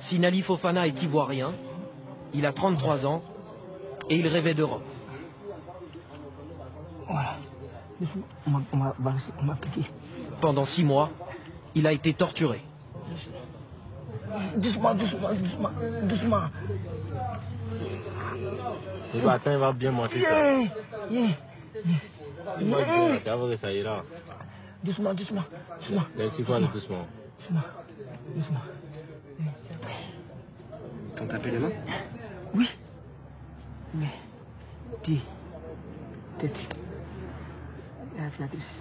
Sinali Fofana est ivoirien, il a 33 ans et il rêvait d'Europe. Voilà. On m'a piqué. Pendant 6 mois, il a été torturé. Doucement, doucement, doucement, doucement. Le matin, il va bien manger ça. Il mange bien, avant que ça ira. Doucement, doucement, doucement. C'est quoi le doucement? Doucement, doucement. T'ont tapé les mains? Oui. Mais, pied, tête, la cicatrice.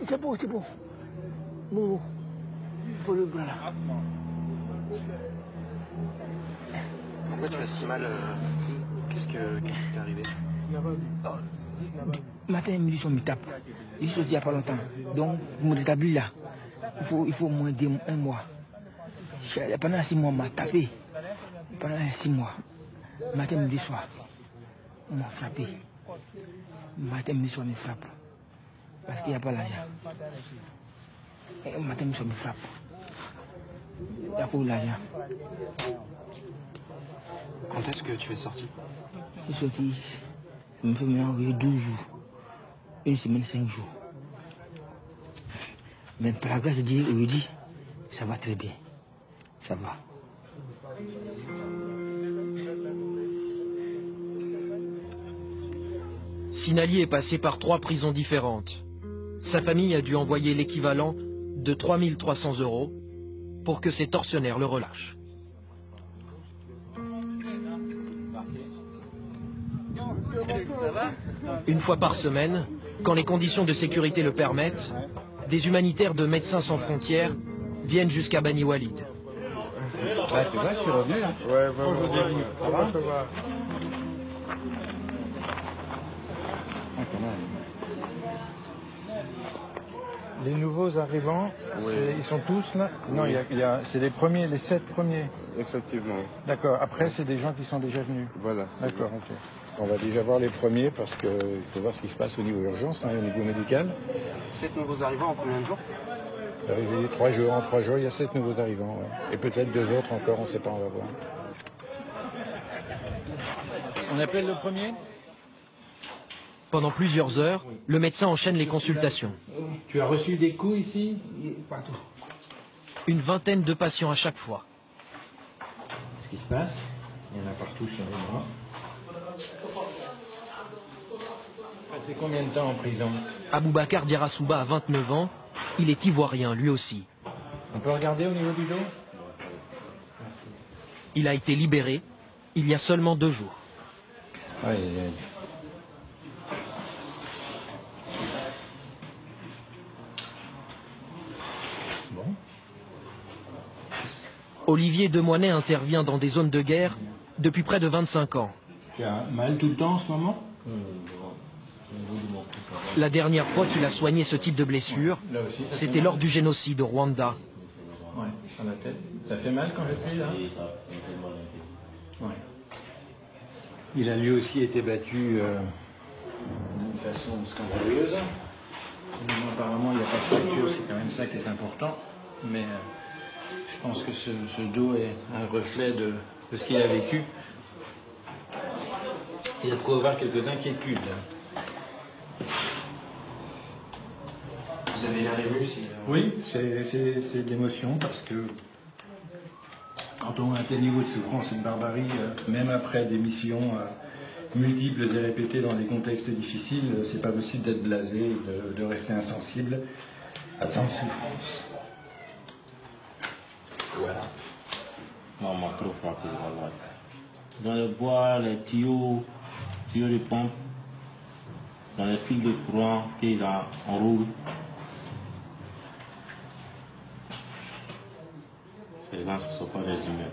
C'est beau, c'est beau. Bon, il faut le bras là. Pourquoi tu as si mal? Qu'est-ce qui t'est arrivé? Matin, midi, on me tape. Je suis sorti il n'y a pas longtemps. Donc, pour me rétablir là, il faut au moins un mois. Pendant 6 mois, on m'a tapé. Pendant 6 mois. Matin, midi, soir, on m'a frappé. Matin, midi, soir, on me frappe. Parce qu'il n'y a pas l'argent. Matin, midi, soir, on me frappe. Il n'y a pas l'argent. Quand est-ce que tu es sorti? Je suis sorti, ça me fait maintenant 12 jours. 1 semaine, 5 jours. Mais par la grâce de Dieu, aujourd'hui, ça va très bien. Ça va. Sinali est passé par 3 prisons différentes. Sa famille a dû envoyer l'équivalent de 3 300 € pour que ses tortionnaires le relâchent. Une fois par semaine, quand les conditions de sécurité le permettent, des humanitaires de Médecins sans frontières viennent jusqu'à Bani Walid. Ah, c'est vrai que tu es revenu là? Ouais, ouais. Ça va? Ah, quand même. Les nouveaux arrivants, Oui. ils sont tous là? Non, Oui. c'est les premiers, les 7 premiers. Effectivement. D'accord. Après, c'est des gens qui sont déjà venus. Voilà. D'accord, ok. On va déjà voir les premiers parce qu'il faut voir ce qui se passe au niveau urgence, au niveau médical. 7 nouveaux arrivants en combien de jours? J'ai 3 jours. En 3 jours, il y a 7 nouveaux arrivants. Ouais. Et peut-être 2 autres encore, on ne sait pas, on va voir. On appelle le premier? Pendant plusieurs heures, le médecin enchaîne les consultations. Tu as reçu des coups ici? Partout. Une vingtaine de patients à chaque fois. Ce qui se passe, il y en a partout sur les bras. C'est combien de temps en prison? Aboubacar Diarasouba a 29 ans. Il est ivoirien, lui aussi. On peut regarder au niveau du dos? Il a été libéré il y a seulement 2 jours. Bon. Olivier Demoinet intervient dans des zones de guerre depuis près de 25 ans. Tu as mal tout le temps en ce moment? La dernière fois qu'il a soigné ce type de blessure, c'était lors du génocide au Rwanda. Ouais, sur la tête. Ça fait mal quand je plie là? Ouais. Il a lui aussi été battu d'une façon scandaleuse. Apparemment, il n'y a pas de fracture, c'est quand même ça qui est important. Mais je pense que ce dos est un reflet de ce qu'il a vécu. Il y a de quoi avoir quelques inquiétudes. Vous avez l'air ému? Oui, c'est de l'émotion parce que quand on a un tel niveau de souffrance et de barbarie, même après des missions multiples et répétées dans des contextes difficiles, c'est pas possible d'être blasé, de rester insensible à tant de souffrance. Voilà. On m'a trop frappé, voilà. Dans le bois, les tuyaux de pompe, dans les fils de courant qui enroulent. Ces gens ne sont pas des humains.